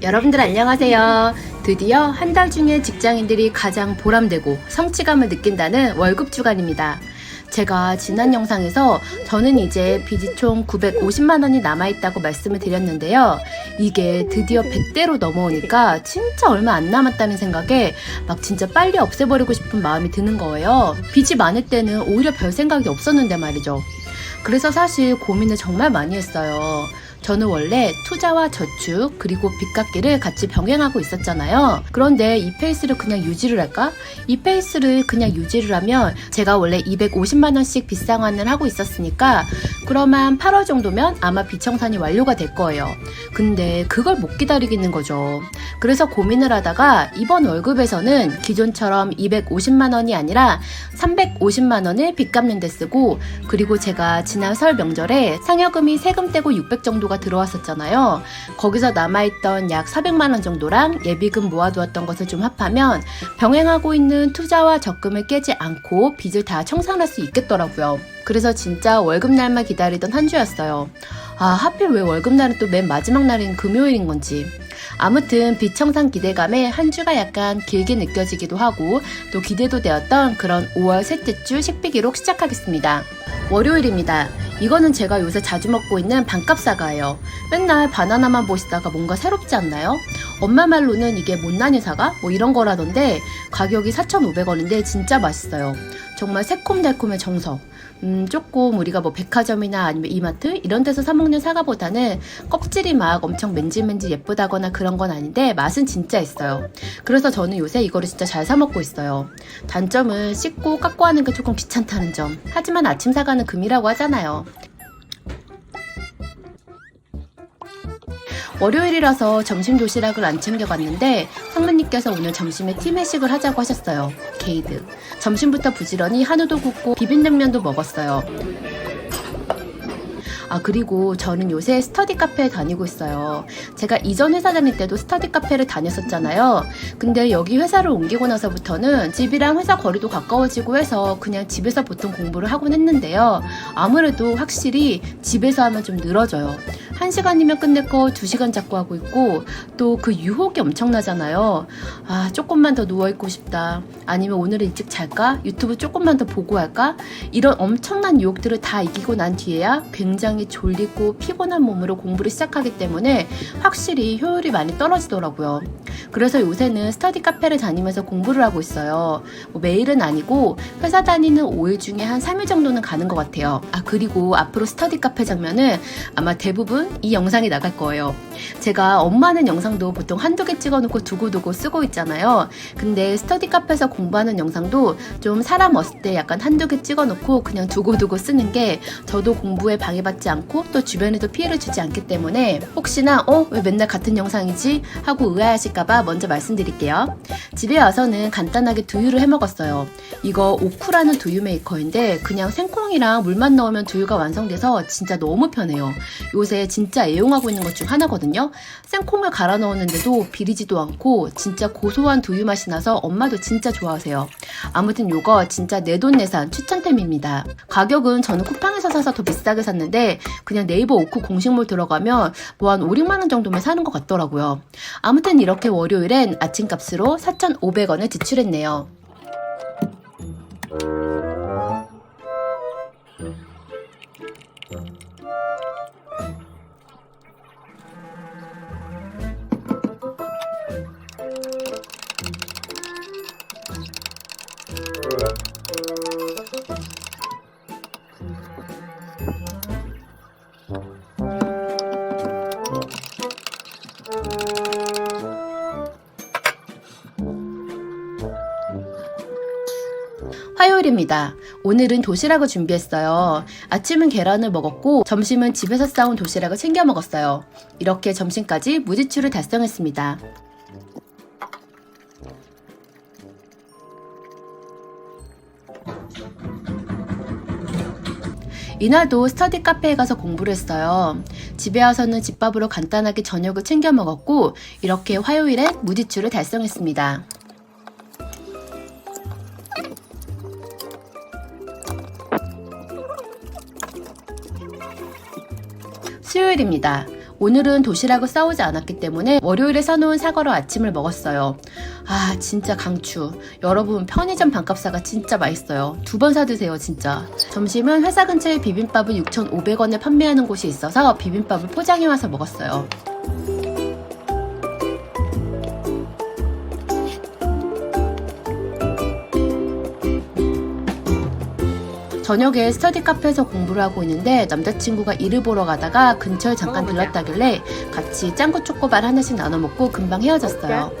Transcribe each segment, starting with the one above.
여러분들 안녕하세요. 드디어 한 달 중에 직장인들이 가장 보람되고 성취감을 느낀다는 월급 주간입니다. 제가 지난 영상에서 저는 이제 빚이 총 950만 원이 남아있다고 말씀을 드렸는데요. 이게 드디어 100대로 넘어오니까 진짜 얼마 안 남았다는 생각에 막 진짜 빨리 없애버리고 싶은 마음이 드는 거예요. 빚이 많을 때는 오히려 별 생각이 없었는데 말이죠. 그래서 사실 고민을 정말 많이 했어요. 저는 원래 투자와 저축 그리고 빚 갚기를 같이 병행하고 있었잖아요. 그런데 이 페이스를 그냥 유지를 할까? 이 페이스를 그냥 유지를 하면 제가 원래 250만 원씩 빚 상환을 하고 있었으니까 그러면 8월 정도면 아마 빚 청산이 완료가 될 거예요. 근데 그걸 못 기다리겠는 거죠. 그래서 고민을 하다가 이번 월급에서는 기존처럼 250만 원이 아니라 350만 원을 빚 갚는 데 쓰고, 그리고 제가 지난 설 명절에 상여금이 세금 떼고 600 정도가 들어왔었잖아요. 거기서 남아있던 약 400만 원 정도랑 예비금 모아두었던 것을 좀 합하면 병행하고 있는 투자와 적금을 깨지 않고 빚을 다 청산할 수 있겠더라고요. 그래서 진짜 월급날만 기다리던 한 주였어요. 하필 왜 월급날은 또 맨 마지막 날인 금요일인 건지. 아무튼 빚 청산 기대감에 한 주가 약간 길게 느껴지기도 하고 또 기대도 되었던 그런 5월 셋째 주 식비 기록 시작하겠습니다. 월요일입니다. 이거는 제가 요새 자주 먹고 있는 반값 사과예요. 맨날 바나나만 보시다가 뭔가 새롭지 않나요? 엄마 말로는 이게 못난이 사과? 뭐 이런 거라던데 가격이 4,500원인데 진짜 맛있어요. 정말 새콤달콤의 정석. 조금 우리가 뭐 백화점이나 아니면 이마트 이런 데서 사 먹는 사과보다는 껍질이 막 엄청 맨질맨질 예쁘다거나 그런 건 아닌데 맛은 진짜 있어요. 그래서 저는 요새 이거를 진짜 잘 사 먹고 있어요. 단점은 씻고 깎고 하는 게 조금 귀찮다는 점. 하지만 아침 사과는 금이라고 하잖아요. 월요일이라서 점심 도시락을 안 챙겨갔는데 상무님께서 오늘 점심에 팀 회식을 하자고 하셨어요. 게이드. 점심부터 부지런히 한우도 굽고 비빔냉면도 먹었어요. 그리고 저는 요새 스터디 카페에 다니고 있어요. 제가 이전 회사 다닐 때도 스터디 카페를 다녔었잖아요. 근데 여기 회사를 옮기고 나서부터는 집이랑 회사 거리도 가까워지고 해서 그냥 집에서 보통 공부를 하곤 했는데요. 아무래도 확실히 집에서 하면 좀 늘어져요. 1시간이면 끝낼 거 2시간 잡고 하고 있고 또 그 유혹이 엄청나잖아요. 조금만 더 누워있고 싶다. 아니면 오늘은 일찍 잘까? 유튜브 조금만 더 보고 할까? 이런 엄청난 유혹들을 다 이기고 난 뒤에야 굉장히 졸리고 피곤한 몸으로 공부를 시작하기 때문에 확실히 효율이 많이 떨어지더라고요. 그래서 요새는 스터디 카페를 다니면서 공부를 하고 있어요. 매일은 아니고 회사 다니는 5일 중에 한 3일 정도는 가는 것 같아요. 그리고 앞으로 스터디 카페 장면은 아마 대부분 이 영상이 나갈 거예요. 제가 업무하는 영상도 보통 한두 개 찍어놓고 두고두고 쓰고 있잖아요. 근데 스터디 카페에서 공부하는 영상도 좀 사람 없을 때 약간 한두 개 찍어놓고 그냥 두고두고 쓰는 게 저도 공부에 방해받지 않고 또 주변에도 피해를 주지 않기 때문에 혹시나 왜 맨날 같은 영상이지? 하고 의아하실까봐 먼저 말씀드릴게요. 집에 와서는 간단하게 두유를 해먹었어요. 이거 오쿠라는 두유 메이커인데 그냥 생콩이랑 물만 넣으면 두유가 완성돼서 진짜 너무 편해요. 요새 진짜 애용하고 있는 것 중 하나거든요. 생콩을 갈아 넣었는데도 비리지도 않고 진짜 고소한 두유 맛이 나서 엄마도 진짜 좋아하세요. 아무튼 요거 진짜 내돈내산 추천템입니다. 가격은 저는 쿠팡에서 사서 더 비싸게 샀는데 그냥 네이버 오쿠 공식몰 들어가면 뭐 한 5, 6만 원 정도면 사는 것 같더라고요. 아무튼 이렇게 월요일엔 아침값으로 4,500원을 지출했네요. 화요일입니다. 오늘은 도시락을 준비했어요. 아침은 계란을 먹었고 점심은 집에서 싸온 도시락을 챙겨 먹었어요. 이렇게 점심까지 무지출을 달성했습니다. 이날도 스터디 카페에 가서 공부를 했어요. 집에 와서는 집밥으로 간단하게 저녁을 챙겨 먹었고 이렇게 화요일엔 무지출을 달성했습니다. 수요일입니다. 오늘은 도시락을 싸오지 않았기 때문에 월요일에 사놓은 사과로 아침을 먹었어요. 아, 진짜 강추. 여러분, 편의점 반값사가 진짜 맛있어요. 2번 사드세요, 진짜. 점심은 회사 근처에 비빔밥을 6,500원에 판매하는 곳이 있어서 비빔밥을 포장해와서 먹었어요. 저녁에 스터디 카페에서 공부를 하고 있는데 남자친구가 일을 보러 가다가 근처에 잠깐 들렀다길래 같이 짱구 초코바를 하나씩 나눠 먹고 금방 헤어졌어요.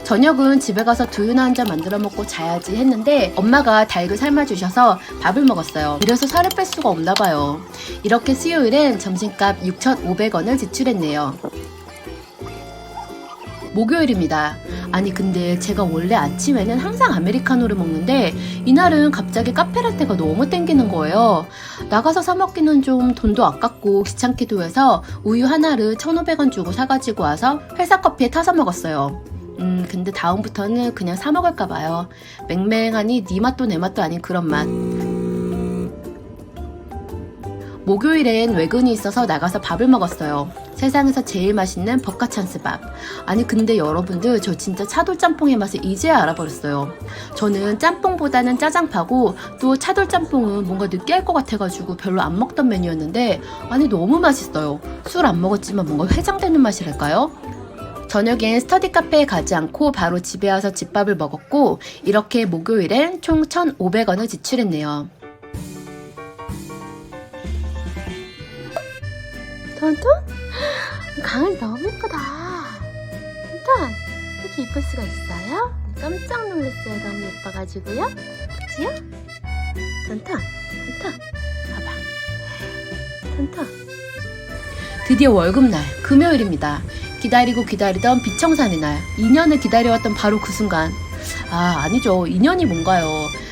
저녁은 집에 가서 두유나 한 잔 만들어 먹고 자야지 했는데 엄마가 닭을 삶아주셔서 밥을 먹었어요. 이래서 살을 뺄 수가 없나 봐요. 이렇게 수요일엔 점심값 6,500원을 지출했네요. 목요일입니다. 아니 근데 제가 원래 아침에는 항상 아메리카노를 먹는데 이날은 갑자기 카페라떼가 너무 땡기는 거예요. 나가서 사 먹기는 좀 돈도 아깝고 귀찮기도 해서 우유 하나를 1,500원 주고 사가지고 와서 회사 커피에 타서 먹었어요. 근데 다음부터는 그냥 사 먹을까 봐요. 맹맹하니 네 맛도 내 맛도 아닌 그런 맛. 목요일엔 외근이 있어서 나가서 밥을 먹었어요. 세상에서 제일 맛있는 버카찬스밥. 아니 근데 여러분들 저 진짜 차돌짬뽕의 맛을 이제야 알아버렸어요. 저는 짬뽕보다는 짜장파고 또 차돌짬뽕은 뭔가 느끼할 것 같아가지고 별로 안 먹던 메뉴였는데 아니 너무 맛있어요. 술 안 먹었지만 뭔가 회장되는 맛이랄까요? 저녁엔 스터디 카페에 가지 않고 바로 집에 와서 집밥을 먹었고 이렇게 목요일엔 총 1,500원을 지출했네요. 톤톤? 강아지 너무 예쁘다. 톤톤, 이렇게 예쁠 수가 있어요? 깜짝 놀랐어요. 너무 예뻐가지고요. 그치요? 톤톤, 톤톤, 봐봐. 톤톤. 드디어 월급날, 금요일입니다. 기다리고 기다리던 빚청산의 날, 2년을 기다려왔던 바로 그 순간. 아, 아니죠. 2년이 뭔가요?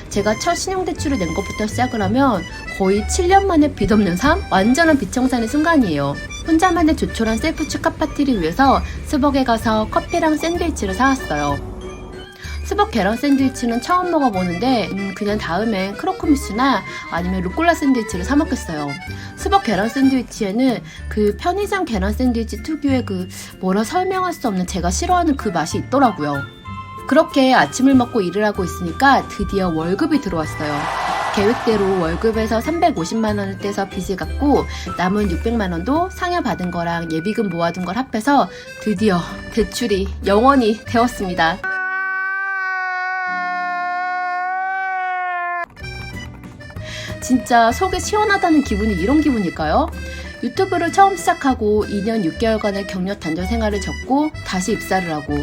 제가 첫 신용대출을 낸 것부터 시작을 하면 거의 7년 만에 빚 없는 삶? 완전한 빚청산의 순간이에요. 혼자만의 조촐한 셀프 축하 파티를 위해서 스벅에 가서 커피랑 샌드위치를 사왔어요. 스벅 계란 샌드위치는 처음 먹어보는데 그냥 다음엔 크로커뮤스나 아니면 루꼴라 샌드위치를 사 먹겠어요. 스벅 계란 샌드위치에는 그 편의점 계란 샌드위치 특유의 그 뭐라 설명할 수 없는 제가 싫어하는 그 맛이 있더라고요. 그렇게 아침을 먹고 일을 하고 있으니까 드디어 월급이 들어왔어요. 계획대로 월급에서 350만원을 떼서 빚을 갚고 남은 600만원도 상여 받은 거랑 예비금 모아둔 걸 합해서 드디어 대출이 0원이 되었습니다. 진짜 속이 시원하다는 기분이 이런 기분일까요? 유튜브를 처음 시작하고 2년 6개월간의 격려 단절 생활을 접고 다시 입사를 하고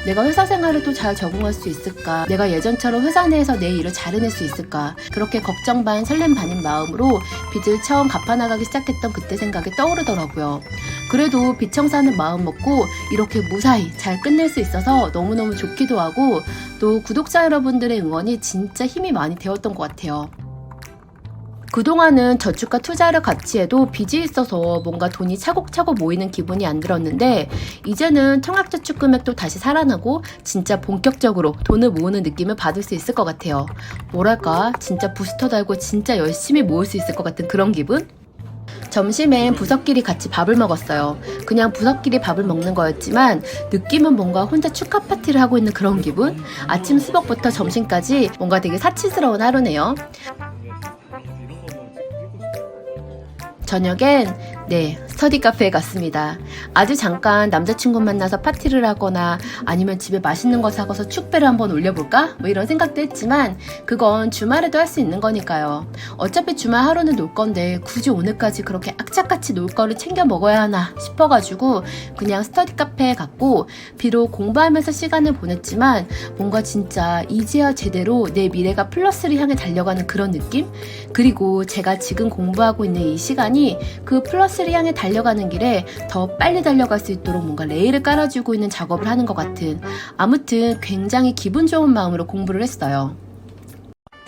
내가 회사 생활을 또 잘 적응할 수 있을까? 내가 예전처럼 회사 내에서 내 일을 잘 해낼 수 있을까? 그렇게 걱정 반 설렘 반인 마음으로 빚을 처음 갚아나가기 시작했던 그때 생각이 떠오르더라고요. 그래도 빚청산은 마음 먹고 이렇게 무사히 잘 끝낼 수 있어서 너무너무 좋기도 하고 또 구독자 여러분들의 응원이 진짜 힘이 많이 되었던 것 같아요. 그동안은 저축과 투자를 같이 해도 빚이 있어서 뭔가 돈이 차곡차곡 모이는 기분이 안 들었는데 이제는 청약저축 금액도 다시 살아나고 진짜 본격적으로 돈을 모으는 느낌을 받을 수 있을 것 같아요. 뭐랄까 진짜 부스터 달고 진짜 열심히 모을 수 있을 것 같은 그런 기분? 점심엔 부서끼리 같이 밥을 먹었어요. 그냥 부서끼리 밥을 먹는 거였지만 느낌은 뭔가 혼자 축하 파티를 하고 있는 그런 기분? 아침 수박부터 점심까지 뭔가 되게 사치스러운 하루네요. 저녁엔 스터디 카페에 갔습니다. 아주 잠깐 남자친구 만나서 파티를 하거나 아니면 집에 맛있는 거 사가서 축배를 한번 올려볼까? 뭐 이런 생각도 했지만 그건 주말에도 할 수 있는 거니까요. 어차피 주말 하루는 놀 건데 굳이 오늘까지 그렇게 악착같이 놀 거를 챙겨 먹어야 하나 싶어가지고 그냥 스터디 카페에 갔고 비록 공부하면서 시간을 보냈지만 뭔가 진짜 이제야 제대로 내 미래가 플러스를 향해 달려가는 그런 느낌? 그리고 제가 지금 공부하고 있는 이 시간이 그 플러스를 향해 달려가는 길에 더 빨리 달려갈 수 있도록 뭔가 레일을 깔아주고 있는 작업을 하는 것 같은 아무튼 굉장히 기분 좋은 마음으로 공부를 했어요.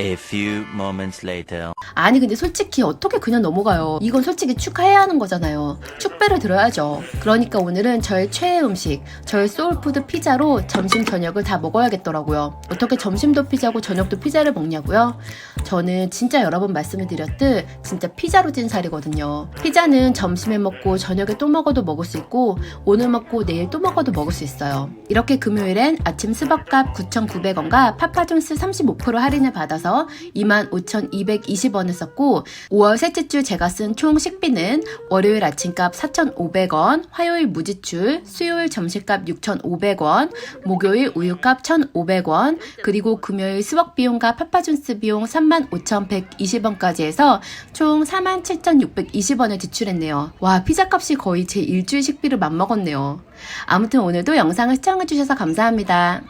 A few moments later. 아니 근데 솔직히 어떻게 그냥 넘어가요. 이건 솔직히 축하해야 하는 거잖아요. 축배를 들어야죠. 그러니까 오늘은 저의 최애 음식, 저의 소울푸드 피자로 점심 저녁을 다 먹어야겠더라고요. 어떻게 점심도 피자고 저녁도 피자를 먹냐고요? 저는 진짜 여러 번 말씀을 드렸듯 진짜 피자로 찐 살이거든요. 피자는 점심에 먹고 저녁에 또 먹어도 먹을 수 있고 오늘 먹고 내일 또 먹어도 먹을 수 있어요. 이렇게 금요일엔 아침 스벅값 9,900원과 파파존스 35% 할인을 받아서 25,220원을 썼고 5월 셋째 주 제가 쓴 총 식비는 월요일 아침값 4,500원, 화요일 무지출, 수요일 점심값 6,500원, 목요일 우유값 1,500원, 그리고 금요일 스벅 비용과 파파존스 비용 35,120원까지 해서 총 47,620원을 지출했네요. 와, 피자 값이 거의 제 일주일 식비를 맞먹었네요. 아무튼 오늘도 영상을 시청해주셔서 감사합니다.